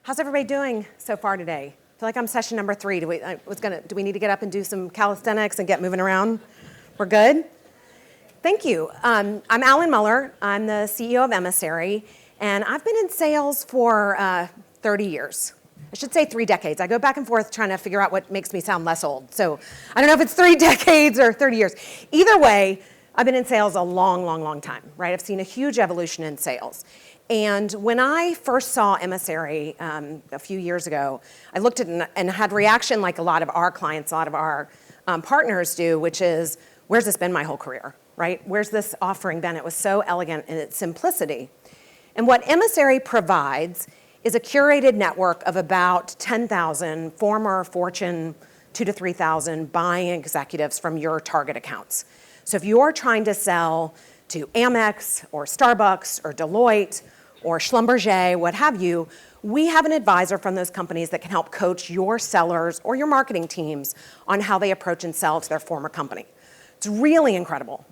How's everybody doing so far today? I feel like I'm session number 3. Do we need to get up and do some calisthenics and get moving around? We're good? Thank you. I'm Alan Muller. I'm the CEO of Emissary, and I've been in sales for 30 years. I should say 3 decades. I go back and forth trying to figure out what makes me sound less old. So I don't know if it's 3 decades or 30 years. Either way, I've been in sales a long time, right? I've seen a huge evolution in sales. And when I first saw Emissary a few years ago, I looked at it and had reaction like a lot of our clients, a lot of our partners do, which is, where's this been my whole career, right? Where's this offering been? It was so elegant in its simplicity. And what Emissary provides is a curated network of about 10,000 former Fortune 2,000 to 3,000 buying executives from your target accounts. So if you're trying to sell to Amex or Starbucks or Deloitte or Schlumberger, what have you, we have an advisor from those companies that can help coach your sellers or your marketing teams on how they approach and sell to their former company. It's really incredible.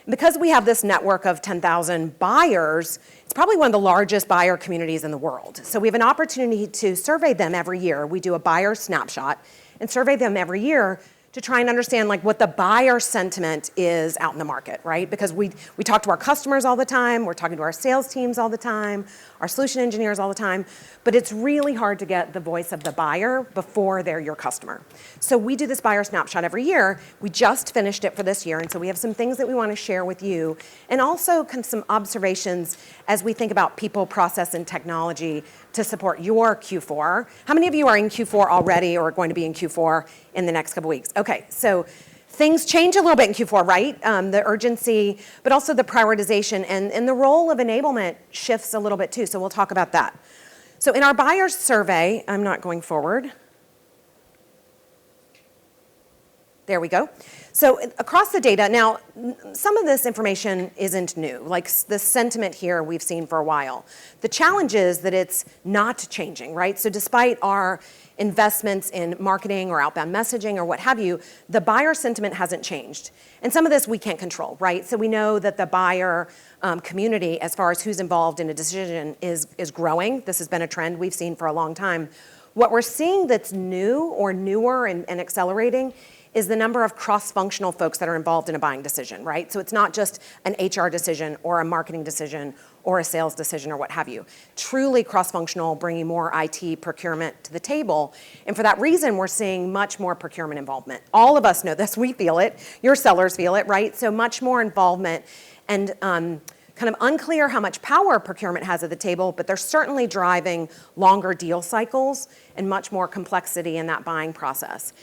Because we have this network of 10,000 buyers, it's probably one of the largest buyer communities in the world. So we have an opportunity to survey them every year. We do a buyer snapshot and survey them every year to try and understand like what the buyer sentiment is out in the market, right? Because we talk to our customers all the time, we're talking to our sales teams all the time, our solution engineers all the time, but it's really hard to get the voice of the buyer before they're your customer. So we do this buyer snapshot every year. We just finished it for this year, and so we have some things that we want to share with you, and also some observations as we think about people, process, and technology to support your Q4. How many of you are in Q4 already or are going to be in Q4 in the next couple weeks? Okay, so things change a little bit in Q4, right? The urgency, but also the prioritization and the role of enablement shifts a little bit too, so we'll talk about that. So in our buyers survey, I'm not going forward. There we go. So across the data, now some of this information isn't new. Like the sentiment here we've seen for a while. The challenge is that it's not changing, right? So despite our investments in marketing or outbound messaging or what have you, the buyer sentiment hasn't changed. And some of this we can't control, right? So we know that the buyer community, as far as who's involved in a decision, is growing. This has been a trend we've seen for a long time. What we're seeing that's new or newer and accelerating is the number of cross-functional folks that are involved in a buying decision, right? So it's not just an HR decision or a marketing decision or a sales decision or what have you. Truly cross-functional, bringing more IT procurement to the table. And for that reason, we're seeing much more procurement involvement. All of us know this, we feel it, your sellers feel it, right? So much more involvement and kind of unclear how much power procurement has at the table, but they're certainly driving longer deal cycles and much more complexity in that buying process.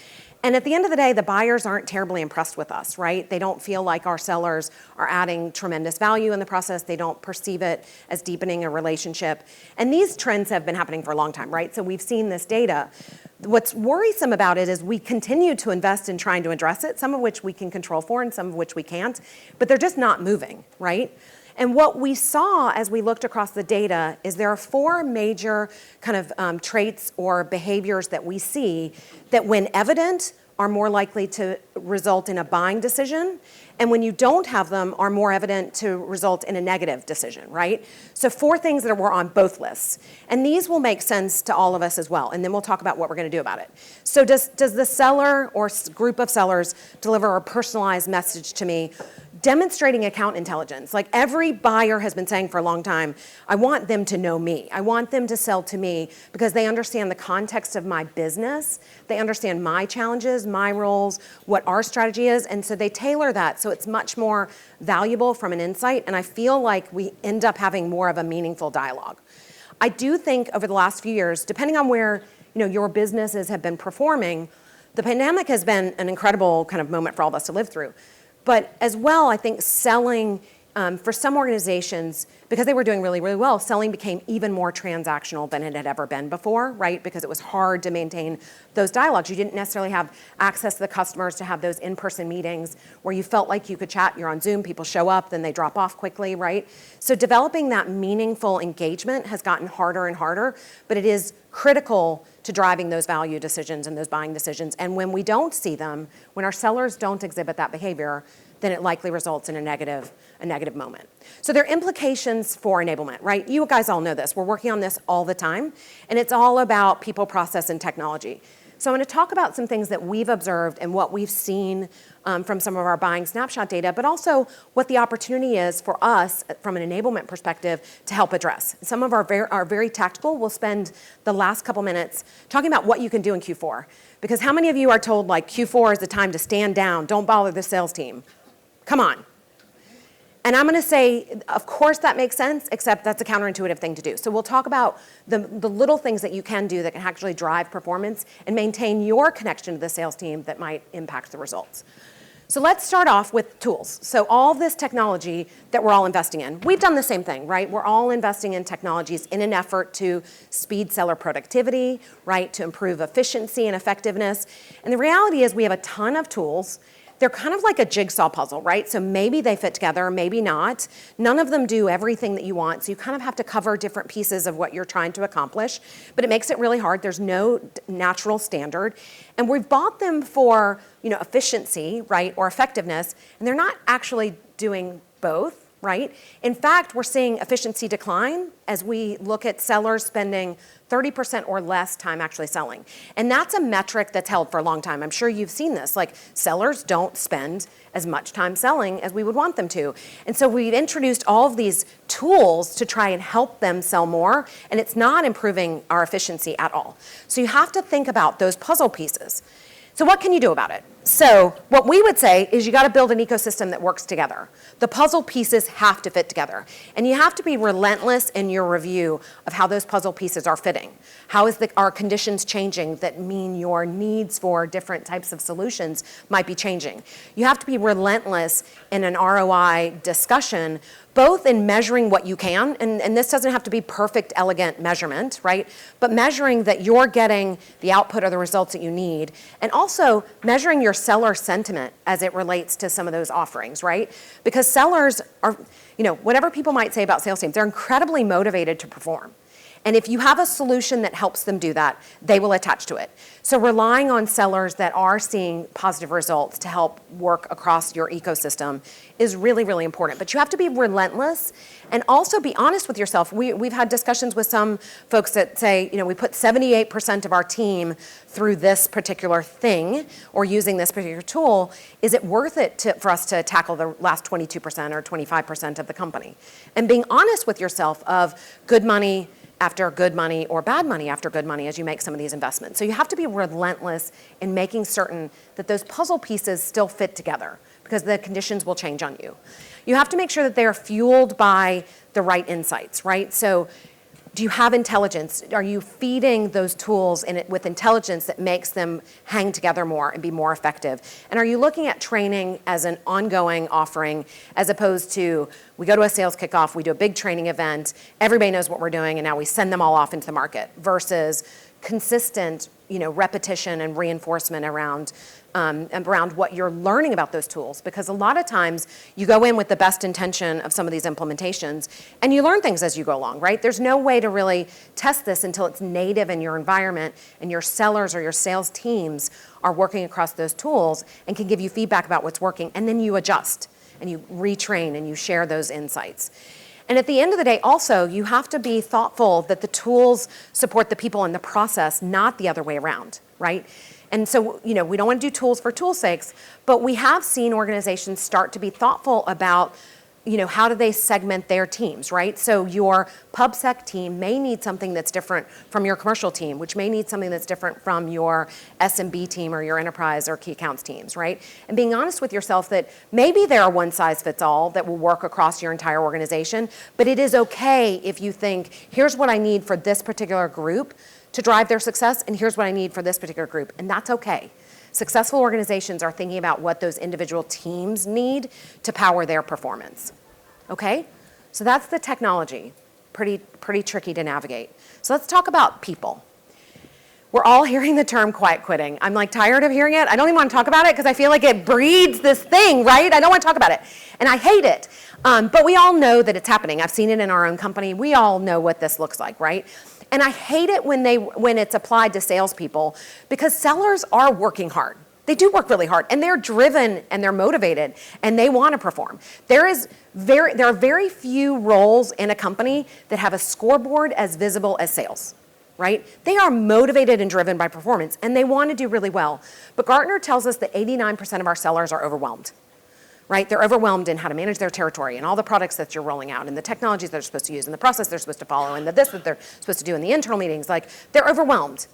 And at the end of the day, the buyers aren't terribly impressed with us, right? They don't feel like our sellers are adding tremendous value in the process. They don't perceive it as deepening a relationship. And these trends have been happening for a long time, right? So we've seen this data. What's worrisome about it is we continue to invest in trying to address it, some of which we can control for and some of which we can't, but they're just not moving, right? And what we saw as we looked across the data is there are 4 major kind of traits or behaviors that we see that when evident are more likely to result in a buying decision, and when you don't have them are more evident to result in a negative decision, right? So 4 things that were on both lists. And these will make sense to all of us as well, and then we'll talk about what we're gonna do about it. So does the seller or group of sellers deliver a personalized message to me demonstrating account intelligence? Like every buyer has been saying for a long time, I want them to know me. I want them to sell to me because they understand the context of my business. They understand my challenges, my roles, what our strategy is, and so they tailor that so it's much more valuable from an insight, and I feel like we end up having more of a meaningful dialogue. I do think over the last few years, depending on where your businesses have been performing, the pandemic has been an incredible kind of moment for all of us to live through. But as well, I think selling, for some organizations, because they were doing really, really well, selling became even more transactional than it had ever been before, right? Because it was hard to maintain those dialogues. You didn't necessarily have access to the customers to have those in-person meetings where you felt like you could chat. You're on Zoom, people show up, then they drop off quickly, right? So developing that meaningful engagement has gotten harder and harder, but it is critical to driving those value decisions and those buying decisions. And when we don't see them, when our sellers don't exhibit that behavior, then it likely results in a negative moment. So there are implications for enablement, right? You guys all know this. We're working on this all the time, and it's all about people, process, and technology. So I'm going to talk about some things that we've observed and what we've seen from some of our buying snapshot data, but also what the opportunity is for us from an enablement perspective to help address. Some of our very tactical. We'll spend the last couple minutes talking about what you can do in Q4. Because how many of you are told, like, Q4 is the time to stand down, don't bother the sales team? Come on. And I'm going to say, of course that makes sense, except that's a counterintuitive thing to do. So we'll talk about the little things that you can do that can actually drive performance and maintain your connection to the sales team that might impact the results. So let's start off with tools. So all this technology that we're all investing in, we've done the same thing, right? We're all investing in technologies in an effort to speed seller productivity, right? To improve efficiency and effectiveness. And the reality is we have a ton of tools. They're kind of like a jigsaw puzzle, right? So maybe they fit together, maybe not. None of them do everything that you want, so you kind of have to cover different pieces of what you're trying to accomplish, but it makes it really hard. There's no natural standard. And we've bought them for, efficiency, right, or effectiveness, and they're not actually doing both, right? In fact, we're seeing efficiency decline as we look at sellers spending 30% or less time actually selling. And that's a metric that's held for a long time. I'm sure you've seen this. Like, sellers don't spend as much time selling as we would want them to. And so we've introduced all of these tools to try and help them sell more, and it's not improving our efficiency at all. So you have to think about those puzzle pieces. So what can you do about it? So what we would say is you got to build an ecosystem that works together. The puzzle pieces have to fit together. And you have to be relentless in your review of how those puzzle pieces are fitting. How is our conditions changing that mean your needs for different types of solutions might be changing? You have to be relentless in an ROI discussion, both in measuring what you can, and this doesn't have to be perfect, elegant measurement, right? But measuring that you're getting the output or the results that you need, and also measuring your seller sentiment as it relates to some of those offerings, right? Because sellers are, whatever people might say about sales teams, they're incredibly motivated to perform. And if you have a solution that helps them do that, they will attach to it. So relying on sellers that are seeing positive results to help work across your ecosystem is really, really important. But you have to be relentless and also be honest with yourself. We've had discussions with some folks that say, we put 78% of our team through this particular thing or using this particular tool. Is it worth it for us to tackle the last 22% or 25% of the company? And being honest with yourself of good money after good money or bad money after good money as you make some of these investments. So you have to be relentless in making certain that those puzzle pieces still fit together because the conditions will change on you. You have to make sure that they are fueled by the right insights, right? So do you have intelligence? Are you feeding those tools with intelligence that makes them hang together more and be more effective? And are you looking at training as an ongoing offering as opposed to we go to a sales kickoff, we do a big training event, everybody knows what we're doing, and now we send them all off into the market versus consistent, repetition and reinforcement around what you're learning about those tools. Because a lot of times you go in with the best intention of some of these implementations and you learn things as you go along, right? There's no way to really test this until it's native in your environment and your sellers or your sales teams are working across those tools and can give you feedback about what's working, and then you adjust and you retrain and you share those insights. And at the end of the day, also, you have to be thoughtful that the tools support the people in the process, not the other way around, right? And so, we don't want to do tools for tools' sakes, but we have seen organizations start to be thoughtful about, how do they segment their teams, right? So your PubSec team may need something that's different from your commercial team, which may need something that's different from your SMB team or your enterprise or key accounts teams, right? And being honest with yourself that maybe there are one size fits all that will work across your entire organization, but it is okay if you think, here's what I need for this particular group to drive their success, and here's what I need for this particular group, and that's okay. Successful organizations are thinking about what those individual teams need to power their performance, okay? So that's the technology, pretty tricky to navigate. So let's talk about people. We're all hearing the term quiet quitting. I'm tired of hearing it. I don't even want to talk about it because I feel like it breeds this thing, right? I don't want to talk about it, and I hate it. But we all know that it's happening. I've seen it in our own company. We all know what this looks like, right? And I hate it when it's applied to salespeople because sellers are working hard. They do work really hard, and they're driven, and they're motivated, and they want to perform. There are very few roles in a company that have a scoreboard as visible as sales, right? They are motivated and driven by performance, and they want to do really well. But Gartner tells us that 89% of our sellers are overwhelmed, right? They're overwhelmed in how to manage their territory and all the products that you're rolling out and the technologies they're supposed to use and the process they're supposed to follow and the this that they're supposed to do in the internal meetings. Like, they're overwhelmed.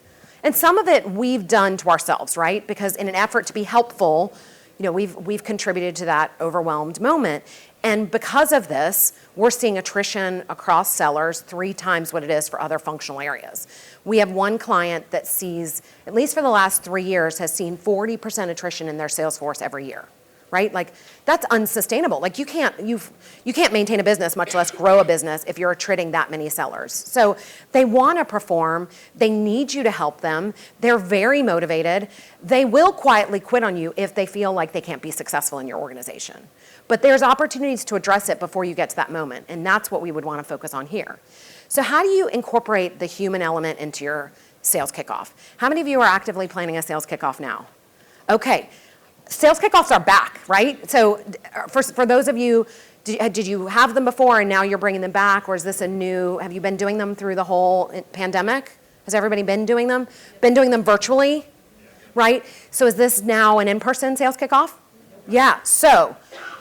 And some of it we've done to ourselves, right? Because in an effort to be helpful, we've contributed to that overwhelmed moment. And because of this, we're seeing attrition across sellers 3 times what it is for other functional areas. We have one client that sees, at least for the last 3 years, has seen 40% attrition in their sales force every year. Right? Like, that's unsustainable. Like, you can't maintain a business, much less grow a business, if you're attriting that many sellers. So they want to perform. They need you to help them. They're very motivated. They will quietly quit on you if they feel like they can't be successful in your organization. But there's opportunities to address it before you get to that moment, and that's what we would want to focus on here. So how do you incorporate the human element into your sales kickoff? How many of you are actively planning a sales kickoff now? Okay. Sales kickoffs are back, right? So for those of you, did you have them before and now you're bringing them back, or is this have you been doing them through the whole pandemic? Has everybody been doing them? Been doing them virtually, right? So is this now an in-person sales kickoff? Yeah, so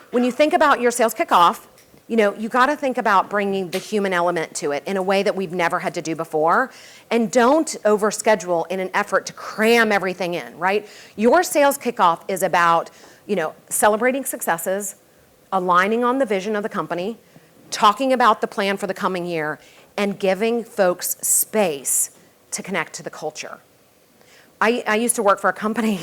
when you think about your sales kickoff, you got to think about bringing the human element to it in a way that we've never had to do before. And don't overschedule in an effort to cram everything in, right? Your sales kickoff is about, celebrating successes, aligning on the vision of the company, talking about the plan for the coming year, and giving folks space to connect to the culture. I used to work for a company.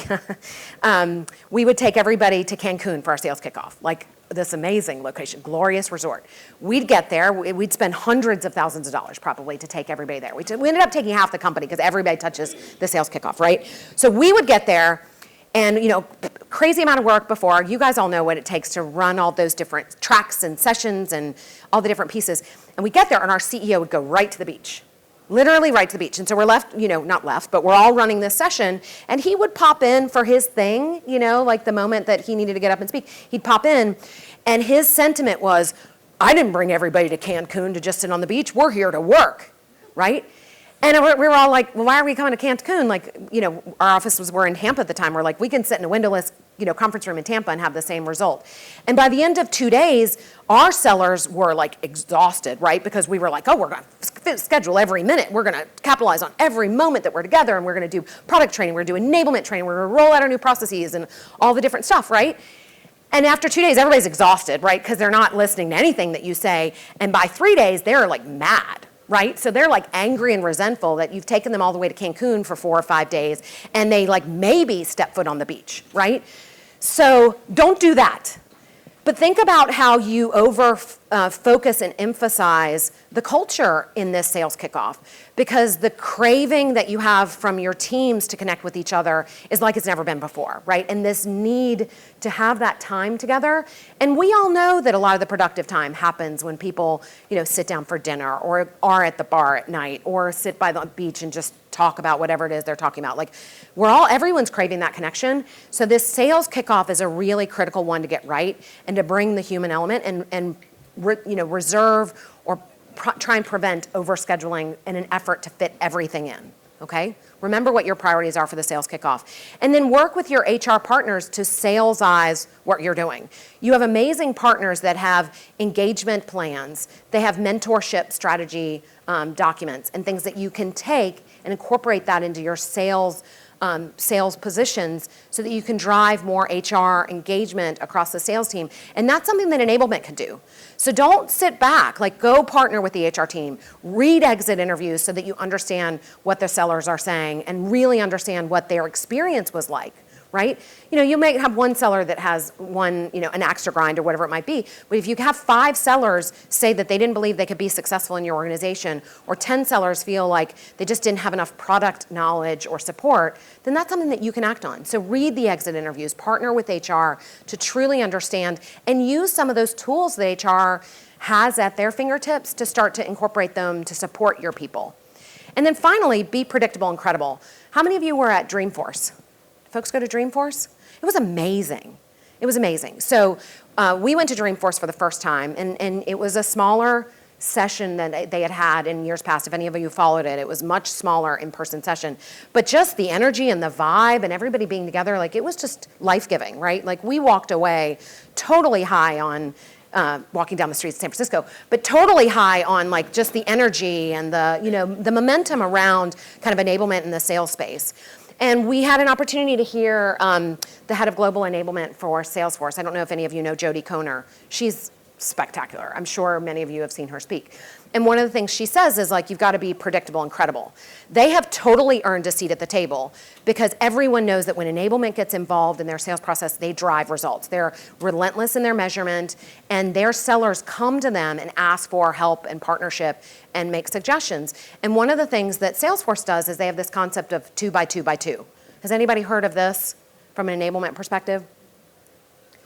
We would take everybody to Cancun for our sales kickoff, like this amazing location, glorious resort. We'd get there, we'd spend hundreds of thousands of dollars probably to take everybody there. We ended up taking half the company because everybody touches the sales kickoff, right? So we would get there and, crazy amount of work before. You guys all know what it takes to run all those different tracks and sessions and all the different pieces. And we get there and our CEO would go right to the beach. Literally right to the beach. And so we're left, not left, but we're all running this session. And he would pop in for his thing, like the moment that he needed to get up and speak. He'd pop in, and his sentiment was, I didn't bring everybody to Cancun to just sit on the beach. We're here to work, right? And we were all like, well, why are we coming to Cancun? Like, our offices were in Tampa at the time. We're like, we can sit in a windowless, conference room in Tampa and have the same result. And by the end of 2 days, our sellers were like exhausted, right? Because we were like, oh, we're going to schedule every minute. We're going to capitalize on every moment that we're together, and we're going to do product training. We're going to do enablement training. We're going to roll out our new processes and all the different stuff, right? And after 2 days, everybody's exhausted, right? Because they're not listening to anything that you say. And by 3 days, they're like mad, right? So they're like angry and resentful that you've taken them all the way to Cancun for 4 or 5 days, and they like maybe step foot on the beach, right? So don't do that. But think about how you focus and emphasize the culture in this sales kickoff, because the craving that you have from your teams to connect with each other is like it's never been before, right? And this need to have that time together. And we all know that a lot of the productive time happens when people, sit down for dinner or are at the bar at night or sit by the beach and just talk about whatever it is they're talking about. Like, everyone's craving that connection. So this sales kickoff is a really critical one to get right and to bring the human element and reserve or try and prevent overscheduling in an effort to fit everything in, okay? Remember what your priorities are for the sales kickoff. And then work with your HR partners to salesize what you're doing. You have amazing partners that have engagement plans. They have mentorship strategy documents and things that you can take and incorporate that into your sales positions so that you can drive more HR engagement across the sales team. And that's something that enablement can do. So don't sit back, go partner with the HR team, read exit interviews so that you understand what the sellers are saying and really understand what their experience was like, right? You may have one seller that has an axe to grind or whatever it might be, but if you have 5 sellers say that they didn't believe they could be successful in your organization, or 10 sellers feel like they just didn't have enough product knowledge or support, then that's something that you can act on. So read the exit interviews, partner with HR to truly understand, and use some of those tools that HR has at their fingertips to start to incorporate them to support your people. And then finally, be predictable and credible. How many of you were at Dreamforce Folks go to Dreamforce? It was amazing. It was amazing. So we went to Dreamforce for the first time, and it was a smaller session than they had in years past. If any of you followed it, it was much smaller in-person session. But just the energy and the vibe and everybody being together, like it was just life-giving, right? Like we walked away totally high on walking down the streets of San Francisco, but totally high on like just the energy and the momentum around kind of enablement in the sales space. And we had an opportunity to hear the head of global enablement for Salesforce. I don't know if any of you know Jodie Koner. She's spectacular. I'm sure many of you have seen her speak. And one of the things she says is like, you've got to be predictable and credible. They have totally earned a seat at the table because everyone knows that when enablement gets involved in their sales process, they drive results. They're relentless in their measurement, and their sellers come to them and ask for help and partnership and make suggestions. And one of the things that Salesforce does is they have this concept of 2 by 2 by 2. Has anybody heard of this from an enablement perspective?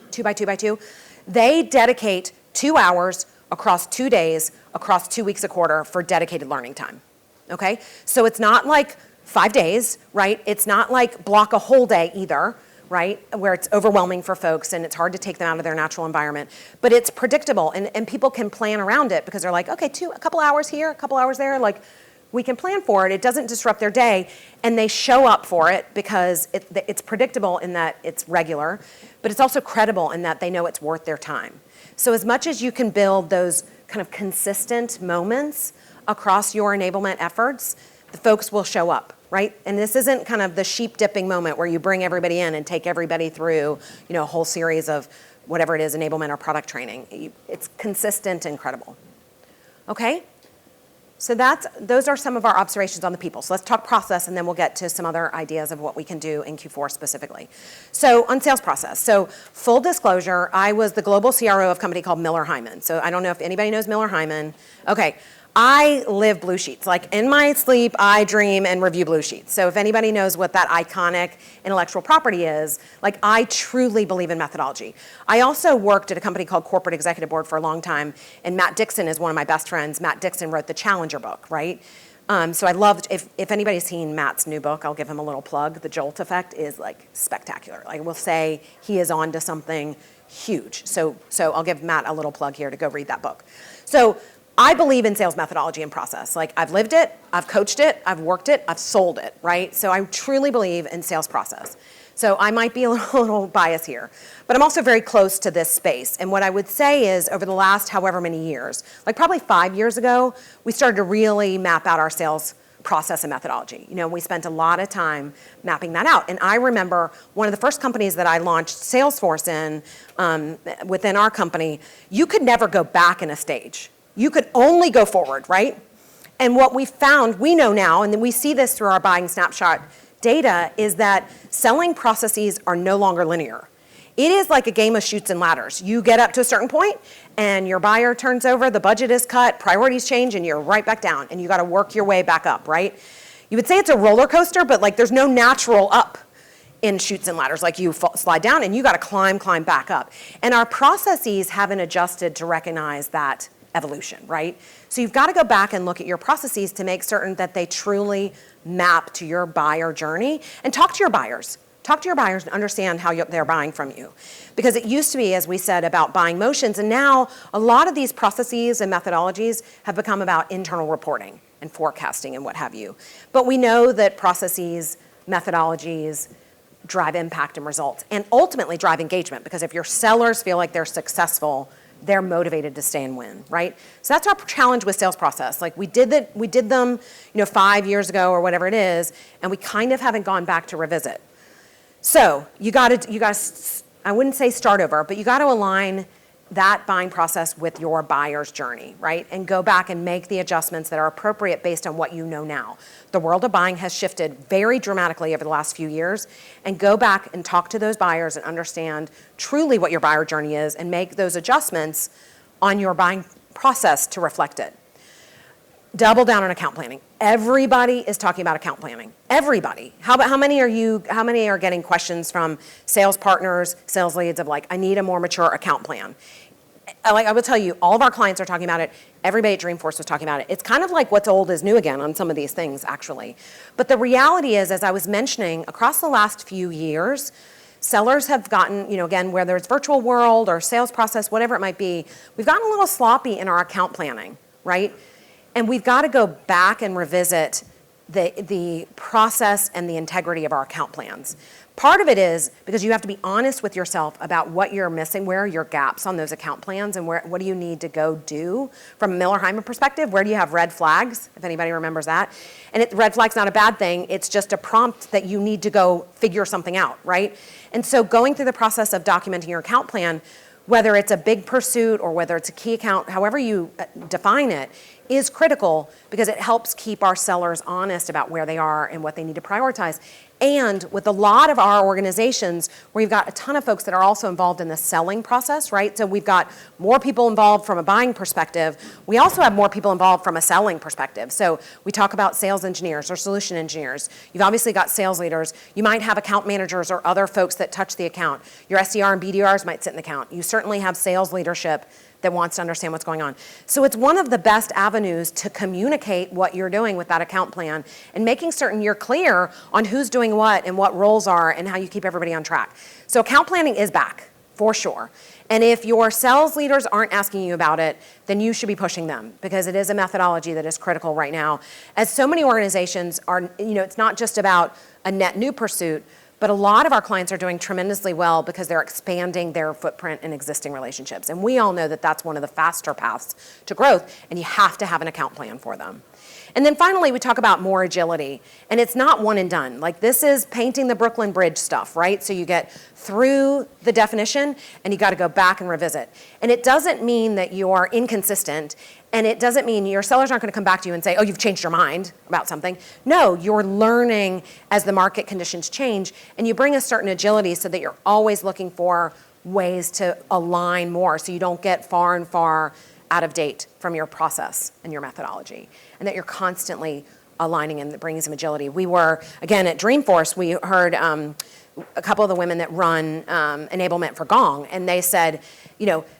2 by 2 by 2. They dedicate 2 hours across 2 days, across 2 weeks a quarter for dedicated learning time, okay? So it's not like 5 days, right? It's not like block a whole day either, right? Where it's overwhelming for folks and it's hard to take them out of their natural environment. But it's predictable and people can plan around it because they're like, okay, a couple hours here, a couple hours there, like we can plan for it. It doesn't disrupt their day, and they show up for it because it's predictable in that it's regular, but it's also credible in that they know it's worth their time. So as much as you can build those kind of consistent moments across your enablement efforts, the folks will show up, right? And this isn't kind of the sheep dipping moment where you bring everybody in and take everybody through, a whole series of whatever it is, enablement or product training. It's consistent and credible. Okay? So those are some of our observations on the people. So let's talk process, and then we'll get to some other ideas of what we can do in Q4 specifically. So on sales process. So full disclosure, I was the global CRO of a company called Miller Heiman. So I don't know if anybody knows Miller Heiman. Okay. I live blue sheets. Like in my sleep, I dream and review blue sheets. So if anybody knows what that iconic intellectual property is, like I truly believe in methodology. I also worked at a company called Corporate Executive Board for a long time, and Matt Dixon is one of my best friends. Matt Dixon wrote the Challenger book, right? So I loved, if anybody's seen Matt's new book, I'll give him a little plug. The Jolt Effect is like spectacular. I will say he is on to something huge. So I'll give Matt a little plug here to go read that book. So I believe in sales methodology and process. Like I've lived it, I've coached it, I've worked it, I've sold it, right? So I truly believe in sales process. So I might be a little biased here, but I'm also very close to this space. And what I would say is over the last however many years, like probably 5 years ago, we started to really map out our sales process and methodology. We spent a lot of time mapping that out. And I remember one of the first companies that I launched Salesforce in, within our company, you could never go back in a stage. You could only go forward, right? And what we found, we know now, and then we see this through our buying snapshot data, is that selling processes are no longer linear. It is like a game of chutes and ladders. You get up to a certain point, and your buyer turns over, the budget is cut, priorities change, and you're right back down, and you got to work your way back up, right? You would say it's a roller coaster, but like there's no natural up in chutes and ladders. Like you slide down, and you got to climb back up. And our processes haven't adjusted to recognize that evolution, right? So you've got to go back and look at your processes to make certain that they truly map to your buyer journey, and talk to your buyers. Talk to your buyers and understand how they're buying from you. Because it used to be, as we said, about buying motions, and now a lot of these processes and methodologies have become about internal reporting and forecasting and what have you. But we know that processes, methodologies drive impact and results, and ultimately drive engagement, because if your sellers feel like they're successful, they're motivated to stay and win, right? So that's our challenge with sales process. Like we did them, 5 years ago or whatever it is, and we kind of haven't gone back to revisit. So you got to, I wouldn't say start over, but you got to align that buying process with your buyer's journey, right? And go back and make the adjustments that are appropriate based on what you know now. The world of buying has shifted very dramatically over the last few years, and go back and talk to those buyers and understand truly what your buyer journey is and make those adjustments on your buying process to reflect it. Double down on account planning. Everybody is talking about account planning. Everybody. How many are getting questions from sales partners, sales leads of like, I need a more mature account plan? I will tell you, all of our clients are talking about it. Everybody at Dreamforce was talking about it. It's kind of like what's old is new again on some of these things, actually. But the reality is, as I was mentioning, across the last few years, sellers have gotten, again, whether it's virtual world or sales process, whatever it might be, we've gotten a little sloppy in our account planning, right? And we've got to go back and revisit the process and the integrity of our account plans. Part of it is because you have to be honest with yourself about what you're missing, where are your gaps on those account plans, and what do you need to go do. From a Miller-Heiman perspective, where do you have red flags, if anybody remembers that? And red flag's not a bad thing, it's just a prompt that you need to go figure something out, right? And so going through the process of documenting your account plan, whether it's a big pursuit or whether it's a key account, however you define it, is critical because it helps keep our sellers honest about where they are and what they need to prioritize. And with a lot of our organizations, where you've got a ton of folks that are also involved in the selling process, right? So we've got more people involved from a buying perspective. We also have more people involved from a selling perspective. So we talk about sales engineers or solution engineers. You've obviously got sales leaders. You might have account managers or other folks that touch the account. Your SDR and BDRs might sit in the account. You certainly have sales leadership that wants to understand what's going on. So it's one of the best avenues to communicate what you're doing with that account plan and making certain you're clear on who's doing what and what roles are and how you keep everybody on track. So account planning is back, for sure. And if your sales leaders aren't asking you about it, then you should be pushing them because it is a methodology that is critical right now. As so many organizations are, it's not just about a net new pursuit, but a lot of our clients are doing tremendously well because they're expanding their footprint in existing relationships. And we all know that that's one of the faster paths to growth, and you have to have an account plan for them. And then finally, we talk about more agility. And it's not one and done. Like this is painting the Brooklyn Bridge stuff, right? So you get through the definition and you got to go back and revisit. And it doesn't mean that you are inconsistent. And it doesn't mean your sellers aren't going to come back to you and say, oh, you've changed your mind about something. No, you're learning as the market conditions change. And you bring a certain agility so that you're always looking for ways to align more so you don't get far and far out of date from your process and your methodology, and that you're constantly aligning and bringing some agility. We were, again, at Dreamforce, we heard a couple of the women that run enablement for Gong, and they said,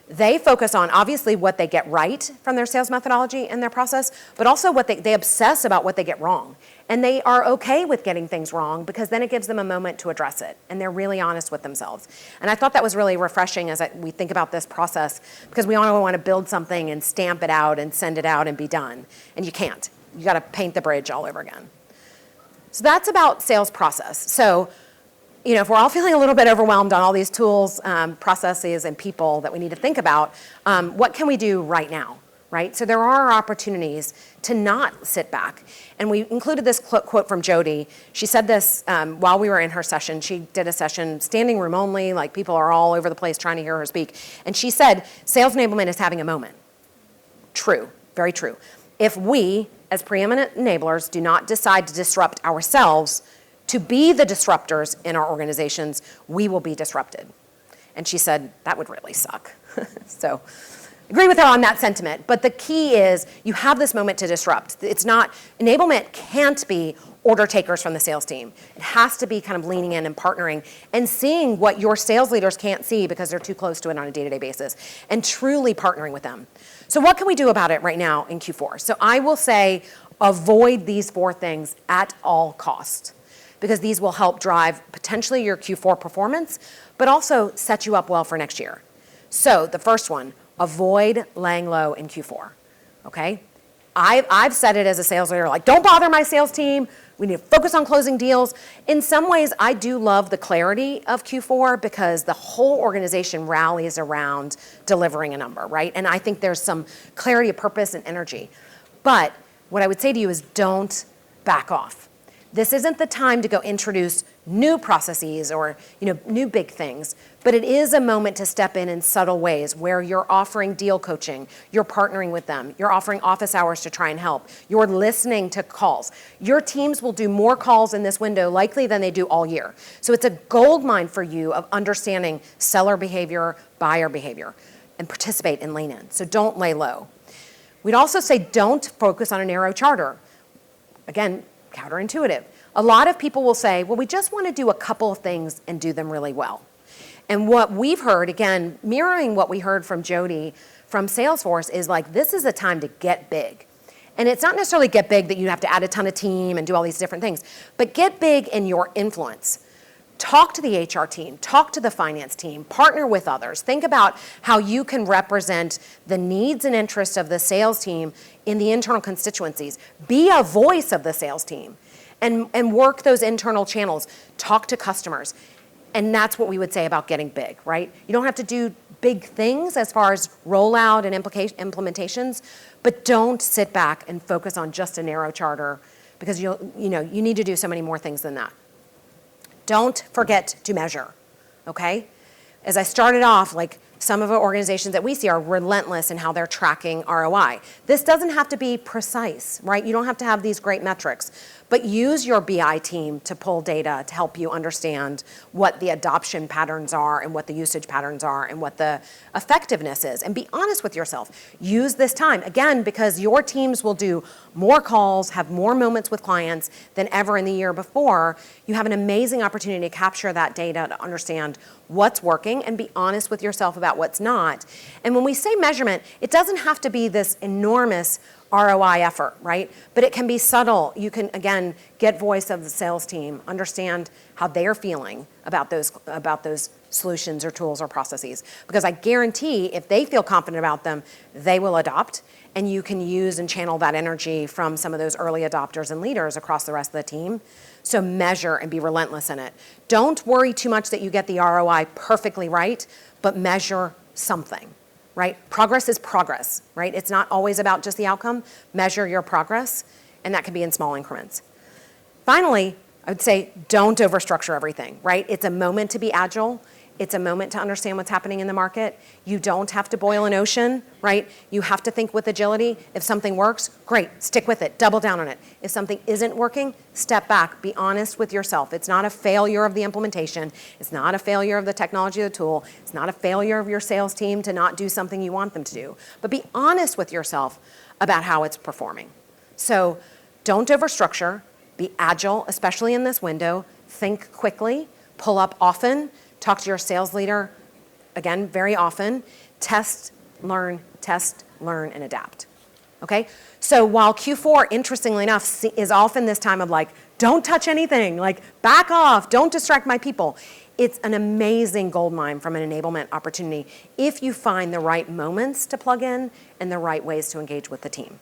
they focus on obviously what they get right from their sales methodology and their process, but also what they obsess about what they get wrong. And they are okay with getting things wrong because then it gives them a moment to address it. And they're really honest with themselves. And I thought that was really refreshing as we think about this process because we all want to build something and stamp it out and send it out and be done. And you can't. You got to paint the bridge all over again. So that's about sales process. So, if we're all feeling a little bit overwhelmed on all these tools, processes, and people that we need to think about, what can we do right now? Right? So there are opportunities to not sit back. And we included this quote from Jody. She said this while we were in her session. She did a session standing room only, like people are all over the place trying to hear her speak. And she said, sales enablement is having a moment. True, very true. If we, as preeminent enablers, do not decide to disrupt ourselves to be the disruptors in our organizations, we will be disrupted. And she said, that would really suck. So agree with her on that sentiment, but the key is you have this moment to disrupt. Enablement can't be order takers from the sales team. It has to be kind of leaning in and partnering and seeing what your sales leaders can't see because they're too close to it on a day-to-day basis and truly partnering with them. So what can we do about it right now in Q4? So I will say avoid these 4 things at all costs because these will help drive potentially your Q4 performance, but also set you up well for next year. So the first one, avoid laying low in Q4, okay? I've said it as a sales leader, like, don't bother my sales team. We need to focus on closing deals. In some ways, I do love the clarity of Q4 because the whole organization rallies around delivering a number, right? And I think there's some clarity of purpose and energy. But what I would say to you is don't back off. This isn't the time to go introduce new processes or new big things, but it is a moment to step in subtle ways where you're offering deal coaching, you're partnering with them, you're offering office hours to try and help, you're listening to calls. Your teams will do more calls in this window likely than they do all year. So it's a gold mine for you of understanding seller behavior, buyer behavior, and participate and lean in. So don't lay low. We'd also say don't focus on a narrow charter. Again, counterintuitive. A lot of people will say, well, we just want to do a couple of things and do them really well. And what we've heard, again, mirroring what we heard from Jody from Salesforce, is like, this is a time to get big. And it's not necessarily get big that you have to add a ton of team and do all these different things, but get big in your influence. Talk to the HR team, talk to the finance team, partner with others. Think about how you can represent the needs and interests of the sales team in the internal constituencies. Be a voice of the sales team and work those internal channels. Talk to customers. And that's what we would say about getting big, right? You don't have to do big things as far as rollout and implementations, but don't sit back and focus on just a narrow charter, because you need to do so many more things than that. Don't forget to measure, okay? As I started off, like, some of the organizations that we see are relentless in how they're tracking ROI. This doesn't have to be precise, right? You don't have to have these great metrics, but use your BI team to pull data to help you understand what the adoption patterns are and what the usage patterns are and what the effectiveness is. And be honest with yourself. Use this time, again, because your teams will do more calls, have more moments with clients than ever in the year before. You have an amazing opportunity to capture that data to understand what's working and be honest with yourself about what's not. And when we say measurement, it doesn't have to be this enormous ROI effort, right? But it can be subtle. You can, again, get voice of the sales team, understand how they're feeling about those solutions or tools or processes. Because I guarantee if they feel confident about them, they will adopt, and you can use and channel that energy from some of those early adopters and leaders across the rest of the team. So measure and be relentless in it. Don't worry too much that you get the ROI perfectly right, but measure something. Right? Progress is progress, right? It's not always about just the outcome. Measure your progress, and that can be in small increments. Finally, I would say don't overstructure everything, right? It's a moment to be agile. It's a moment to understand what's happening in the market. You don't have to boil an ocean, right? You have to think with agility. If something works, great, stick with it, double down on it. If something isn't working, step back, be honest with yourself. It's not a failure of the implementation. It's not a failure of the technology of the tool. It's not a failure of your sales team to not do something you want them to do. But be honest with yourself about how it's performing. So don't overstructure, be agile, especially in this window, think quickly, pull up often, talk to your sales leader, again, very often. Test, learn, and adapt. Okay? So while Q4, interestingly enough, is often this time of like, don't touch anything, like back off, don't distract my people. It's an amazing goldmine from an enablement opportunity if you find the right moments to plug in and the right ways to engage with the team.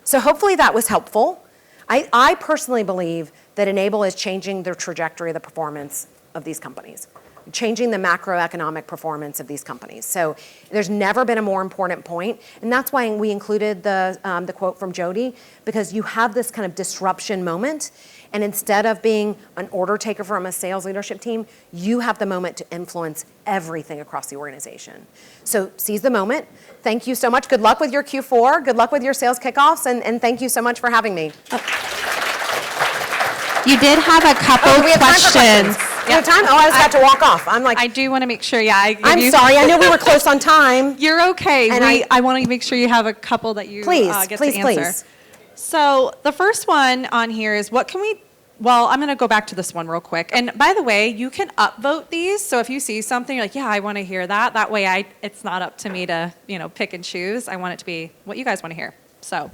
So hopefully that was helpful. I personally believe that Enable is changing the trajectory of the performance of these companies, changing the macroeconomic performance of these companies. So there's never been a more important point, and that's why we included the quote from Jody, because you have this kind of disruption moment, and instead of being an order taker from a sales leadership team, you have the moment to influence everything across the organization. So seize the moment. Thank you so much. Good luck with your Q4. Good luck with your sales kickoffs, and thank you so much for having me. You did have a couple questions. Do you have time? Oh, I just got to walk off. I'm like, I do want to make sure, I'm sorry. I knew we were close on time. You're okay. And I want to make sure you have a couple that you get to answer. Please. So the first one on here is I'm going to go back to this one real quick. And by the way, you can upvote these. So if you see something, you're like, yeah, I want to hear that. That way it's not up to me to, pick and choose. I want it to be what you guys want to hear. So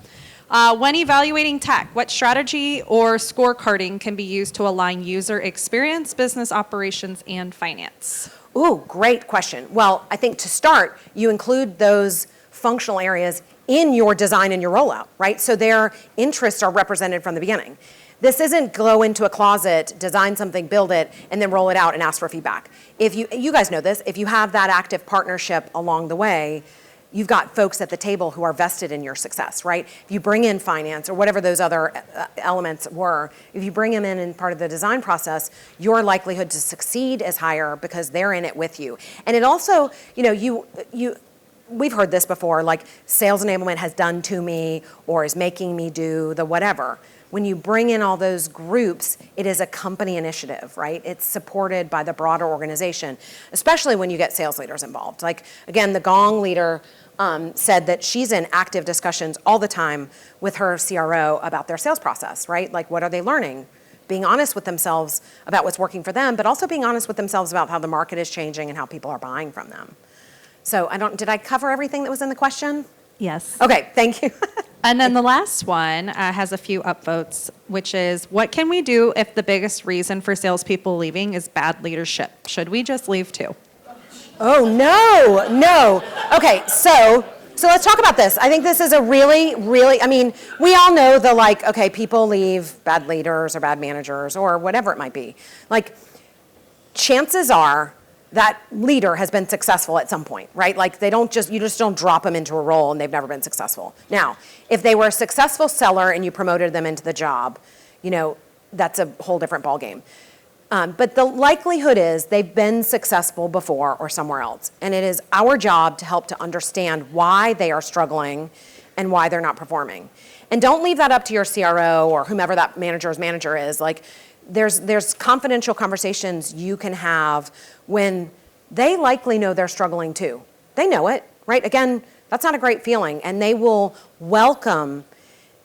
when evaluating tech, what strategy or scorecarding can be used to align user experience, business operations, and finance? Ooh, great question. Well, I think to start, you include those functional areas in your design and your rollout, right? So their interests are represented from the beginning. This isn't go into a closet, design something, build it, and then roll it out and ask for feedback. If you guys know this, if you have that active partnership along the way, you've got folks at the table who are vested in your success, right? If you bring in finance or whatever those other elements were, if you bring them in part of the design process, your likelihood to succeed is higher because they're in it with you. And it also, we've heard this before, like sales enablement has done to me or is making me do the whatever. When you bring in all those groups, it is a company initiative, right? It's supported by the broader organization, especially when you get sales leaders involved. Like, again, the Gong leader said that she's in active discussions all the time with her CRO about their sales process, right? Like, what are they learning? being honest with themselves about what's working for them, but also being honest with themselves about how the market is changing and how people are buying from them. So did I cover everything that was in the question? Yes. Okay, thank you. And then the last one has a few upvotes, which is, what can we do if the biggest reason for salespeople leaving is bad leadership? Should we just leave too? Oh, no. Okay, so let's talk about this. I think this is a really, I mean, we all know okay, people leave, bad leaders or bad managers or whatever it might be. Like, chances are that leader has been successful at some point, right? Like you just don't drop them into a role and they've never been successful. Now, if they were a successful seller and you promoted them into the job, that's a whole different ballgame. But the likelihood is they've been successful before or somewhere else. And it is our job to help to understand why they are struggling and why they're not performing. And don't leave that up to your CRO or whomever that manager's manager is. Like, there's confidential conversations you can have when they likely know they're struggling too. They know it, right? Again, that's not a great feeling. And they will welcome,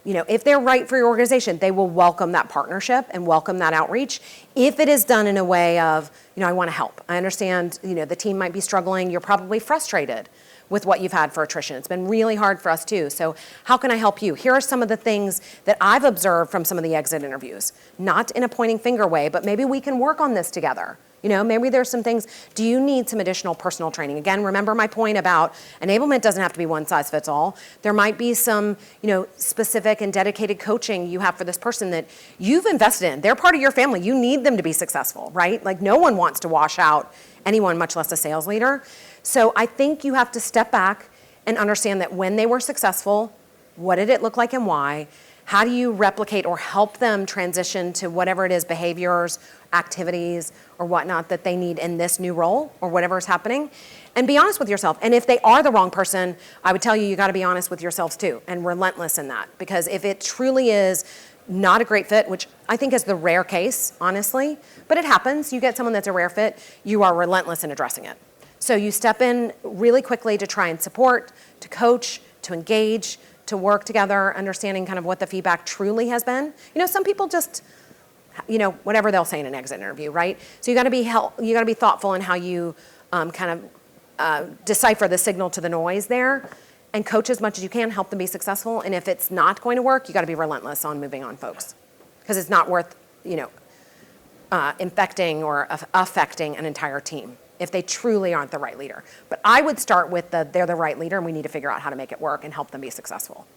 if they're right for your organization, they will welcome that partnership and welcome that outreach if it is done in a way of, I want to help. I understand, the team might be struggling. You're probably frustrated with what you've had for attrition. It's been really hard for us too. So how can I help you? Here are some of the things that I've observed from some of the exit interviews. Not in a pointing finger way, but maybe we can work on this together. Maybe there's some things. Do you need some additional personal training? Again, remember my point about enablement doesn't have to be one size fits all. There might be some, specific and dedicated coaching you have for this person that you've invested in. They're part of your family. You need them to be successful, right? Like, no one wants to wash out anyone, much less a sales leader. So I think you have to step back and understand that when they were successful, what did it look like and why? How do you replicate or help them transition to whatever it is, behaviors, activities, or whatnot that they need in this new role or whatever is happening? And be honest with yourself. And if they are the wrong person, I would tell you got to be honest with yourselves too and relentless in that. Because if it truly is not a great fit, which I think is the rare case, honestly, but it happens, you get someone that's a rare fit, you are relentless in addressing it. So you step in really quickly to try and support, to coach, to engage, to work together, understanding kind of what the feedback truly has been. Some people just, whatever they'll say in an exit interview, right? So you got to be thoughtful in how you decipher the signal to the noise there, and coach as much as you can, help them be successful. And if it's not going to work, you got to be relentless on moving on folks, because it's not worth, infecting or affecting an entire team if they truly aren't the right leader. But I would start with they're the right leader and we need to figure out how to make it work and help them be successful.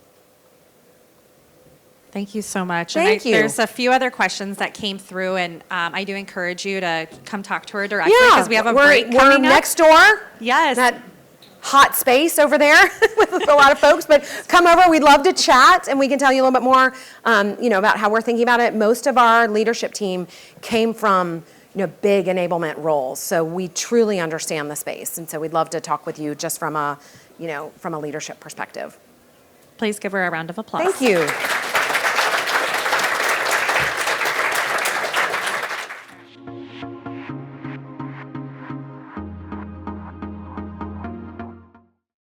Thank you so much. Thank you. There's a few other questions that came through, and I do encourage you to come talk to her directly because we have a break coming up. We're next door. Yes. That hot space over there with a lot of folks, but come over. We'd love to chat, and we can tell you a little bit more, about how we're thinking about it. Most of our leadership team came from big enablement roles. So we truly understand the space. And so we'd love to talk with you just from a leadership perspective. Please give her a round of applause. Thank you.